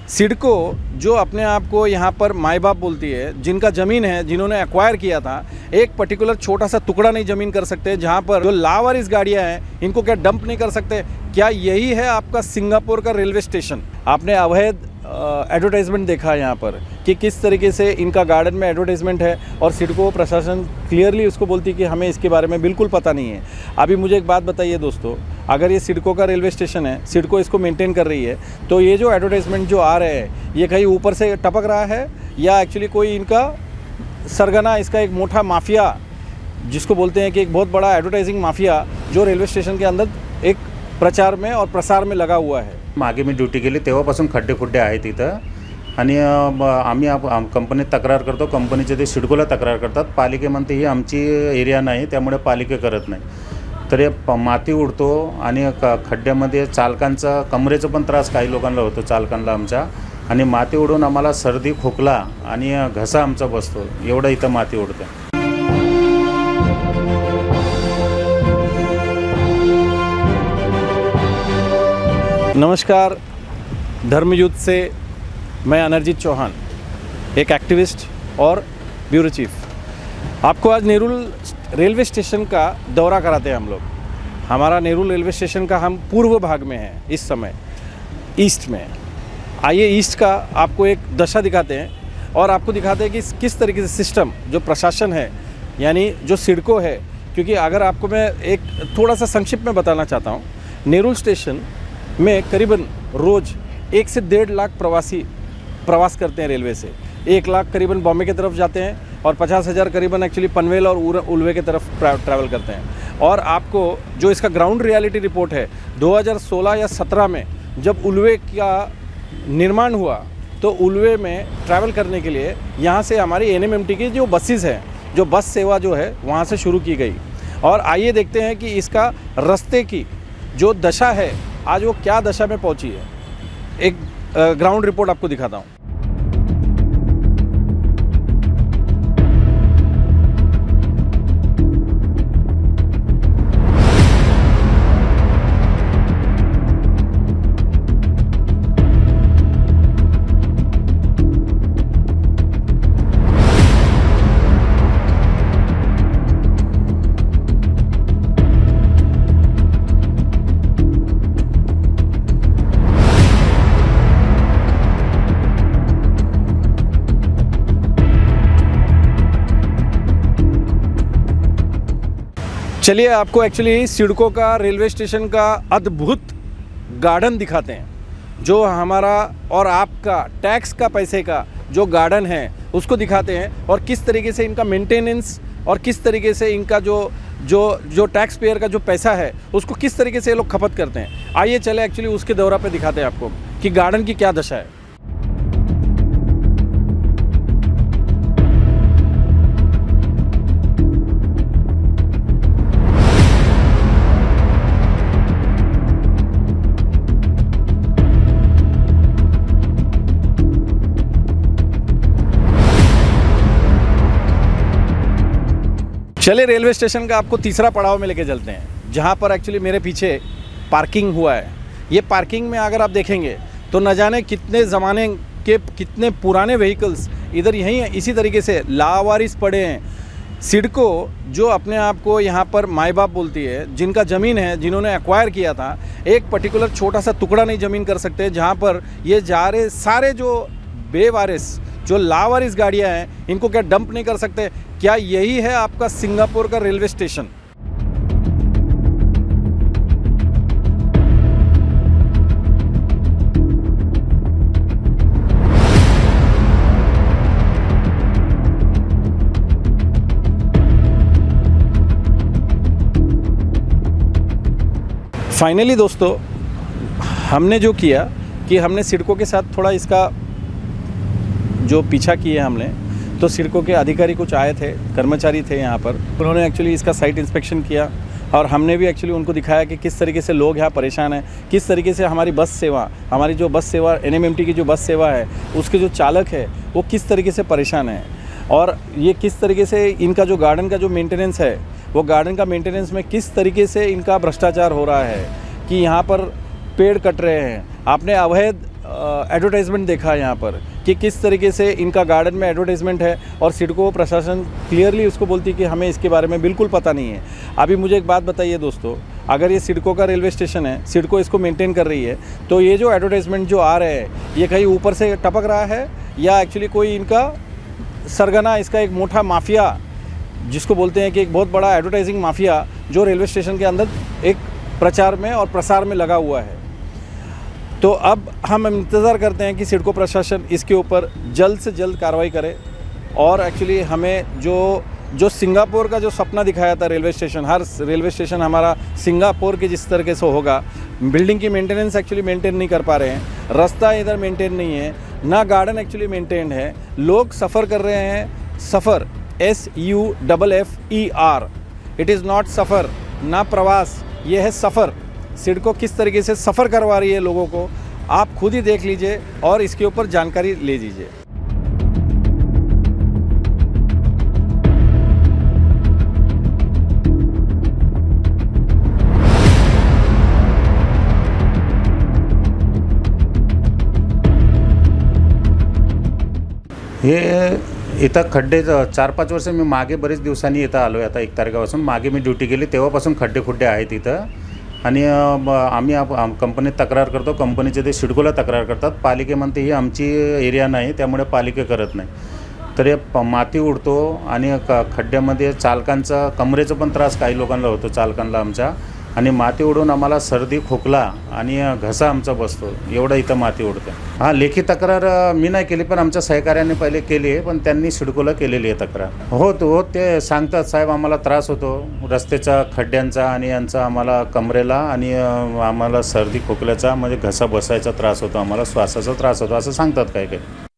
सिडको जो अपने आप को यहाँ पर माई बाप बोलती है, जिनका ज़मीन है, जिन्होंने एक्वायर किया था, एक पर्टिकुलर छोटा सा टुकड़ा नहीं ज़मीन कर सकते, जहाँ पर जो लावारिस गाड़ियाँ हैं इनको क्या डंप नहीं कर सकते? क्या यही है आपका सिंगापुर का रेलवे स्टेशन? आपने अवैध एडवर्टाइजमेंट देखा यहाँ पर कि किस तरीके से इनका गार्डन में एडवर्टाइजमेंट है और सिडको प्रशासन क्लियरली उसको बोलती है कि हमें इसके बारे में बिल्कुल पता नहीं है। अभी मुझे एक बात बताइए दोस्तों, अगर ये सिडको का रेलवे स्टेशन है, सिडको इसको मेंटेन कर रही है, तो ये जो एडवर्टाइजमेंट जो आ रहे हैं ये कहीं ऊपर से टपक रहा है या एक्चुअली कोई इनका सरगना, इसका एक मोटा माफिया जिसको बोलते हैं कि एक बहुत बड़ा एडवर्टाइजिंग माफिया जो रेल्वे स्टेशन के अंदर एक प्रचार में और प्रसार में लगा हुआ है? मागे मी ड्युटी केली तेव्हापासून खड्डे खुड्डे आहेत इथं आणि आम्ही कंपनीत तक्रार करतो, कंपनीचे ते सिडकोला तक्रार करतात, पालिके म्हणते ही आमची एरिया नाही त्यामुळे पालिके करत नाही, तर हे माती उडतो आणि खड्ड्यामध्ये चालकांचा कमरेचा पण त्रास काही लोकांना होतो, चालकांना आमच्या, आणि माती उडून आम्हाला सर्दी खोकला आणि घसा आमचा बसतो, एवढं इथं माती उडते। नमस्कार, धर्मयुद्ध से मैं अनर्जित चौहान, एक एक्टिविस्ट और ब्यूरो चीफ। आपको आज नेरुल रेलवे स्टेशन का दौरा कराते हैं हम लोग। हमारा नेरुल रेलवे स्टेशन का हम पूर्व भाग में है इस समय, ईस्ट में। आइए ईस्ट का आपको एक दशा दिखाते हैं और आपको दिखाते हैं कि किस तरीके से सिस्टम जो प्रशासन है यानी जो सिडको है, क्योंकि अगर आपको मैं एक थोड़ा सा संक्षिप्त में बताना चाहता हूँ, नेरुल स्टेशन में करीबन रोज़ 1 से 1.5 लाख प्रवासी प्रवास करते हैं रेलवे से। 1 लाख करीबन बॉम्बे की तरफ जाते हैं और 50,000 करीबन एक्चुअली पनवेल और उल्वे की तरफ ट्रैवल करते हैं। और आपको जो इसका ग्राउंड रियलिटी रिपोर्ट है, 2016 या 17 में जब उल्वे का निर्माण हुआ तो उल्वे में ट्रैवल करने के लिए यहाँ से हमारी NMMT की जो बसेस हैं, जो बस सेवा जो है वहाँ से शुरू की गई। और आइए देखते हैं कि इसका रास्ते की जो दशा है आज वो क्या दशा में पहुंची है। एक ग्राउंड रिपोर्ट आपको दिखाता हूं। चलिए आपको एक्चुअली सिडको का रेलवे स्टेशन का अद्भुत गार्डन दिखाते हैं, जो हमारा और आपका टैक्स का पैसे का जो गार्डन है उसको दिखाते हैं और किस तरीके से इनका मेंटेनेंस और किस तरीके से इनका जो टैक्स पेयर का जो पैसा है उसको किस तरीके से ये लोग खपत करते हैं। आइए चले एक्चुअली उसके दौरा पे दिखाते हैं आपको कि गार्डन की क्या दशा है। चले रेलवे स्टेशन का आपको तीसरा पड़ाव में लेके चलते हैं, जहाँ पर एक्चुअली मेरे पीछे पार्किंग हुआ है। ये पार्किंग में अगर आप देखेंगे तो न जाने कितने ज़माने के कितने पुराने व्हीकल्स इधर यहीं इसी तरीके से लावारिस पड़े हैं। सिडको जो अपने आप को यहाँ पर माई बाप बोलती है, जिनका ज़मीन है, जिन्होंने एक्वायर किया था, एक पर्टिकुलर छोटा सा टुकड़ा नहीं ज़मीन कर सकते, जहाँ पर ये जा रहे सारे जो बेवारिस जो लावारिस गाड़ियाँ हैं इनको क्या डंप नहीं कर सकते? क्या यही है आपका सिंगापुर का रेलवे स्टेशन? फाइनली दोस्तों, हमने जो किया कि हमने सिडको के साथ थोड़ा इसका जो पीछा किया हमने, तो सिडको के अधिकारी कुछ आए थे, कर्मचारी थे यहाँ पर, उन्होंने एक्चुअली इसका साइट इंस्पेक्शन किया और हमने भी एक्चुअली उनको दिखाया कि किस तरीके से लोग यहाँ परेशान हैं, किस तरीके से हमारी बस सेवा, हमारी जो बस सेवा NMMT की जो बस सेवा है उसके जो चालक है वो किस तरीके से परेशान है, और ये किस तरीके से इनका जो गार्डन का जो मेंटेनेंस है वो गार्डन का मेंटेनेंस में किस तरीके से इनका भ्रष्टाचार हो रहा है कि यहाँ पर पेड़ कट रहे हैं। आपने अवैध एडवर्टाइजमेंट देखा यहाँ पर कि किस तरीके से इनका गार्डन में एडवर्टाइजमेंट है और सिडको प्रशासन क्लियरली उसको बोलती है कि हमें इसके बारे में बिल्कुल पता नहीं है। अभी मुझे एक बात बताइए दोस्तों, अगर ये सिडको का रेलवे स्टेशन है, सिडको इसको मेंटेन कर रही है, तो ये जो एडवर्टाइजमेंट जो आ रहे हैं ये कहीं ऊपर से टपक रहा है या एक्चुअली कोई इनका सरगना, इसका एक मोटा माफिया जिसको बोलते हैं कि एक बहुत बड़ा एडवर्टाइजिंग माफिया जो रेलवे स्टेशन के अंदर एक प्रचार में और प्रसार में लगा हुआ है। तो अब हम इंतज़ार करते हैं कि सिडको प्रशासन इसके ऊपर जल्द से जल्द कार्रवाई करे और एक्चुअली हमें जो सिंगापुर का जो सपना दिखाया था रेलवे स्टेशन, हर रेलवे स्टेशन हमारा सिंगापुर के जिस तरीके से होगा, बिल्डिंग की मेंटेनेंस एक्चुअली मेंटेन नहीं कर पा रहे हैं, रास्ता इधर मेंटेन नहीं है, ना गार्डन एक्चुअली मेंटेन है, लोग सफ़र कर रहे हैं, सफ़र SUFFER, इट इज़ नॉट सफ़र, ना प्रवास, ये है सफ़र। सिडको किस तरीके से सफ़र करवा रही है लोगों को, आप खुद ही देख लीजिए और इसके ऊपर जानकारी ले लीजिए। हे इथं खड्डे 4-5 वर्ष मी मागे बरेच दिवसांनी इथं आलो आहे. आता 1 तारखेपासून मागे मी ड्युटी केली तेव्हापासून खड्डे आहे तिथं. आणि आम्ही कंपनीत तक्रार करतो, कंपनीचे ते सिडकोला तक्रार करतात. पालिके म्हणते ही आमची एरिया नाही, त्यामुळे पालिका करत नाही. तर हे माती उडतो आणि खड्ड्यामध्ये चालकांचा कमरेचा पण त्रास काही लोकांना होतो, चालकांना आमच्या. आणि माती उडून आम्हाला सर्दी, खोकला आणि घसा आमचा बसतो, एवढं इथं माती उडते. हां, लेखी तक्रार मी नाही केली, पण आमच्या सहकार्याने पहिले केली आहे, पण त्यांनी सिडकोला केलेली आहे तक्रार. हो, ते सांगतात साहेब आम्हाला त्रास होतो रस्त्याचा, खड्ड्यांचा आणि यांचा आम्हाला कमरेला आणि आम्हाला सर्दी खोकल्याचा म्हणजे घसा बसायचा त्रास होतो, आम्हाला श्वासाचा त्रास होतो असं सांगतात काही काही.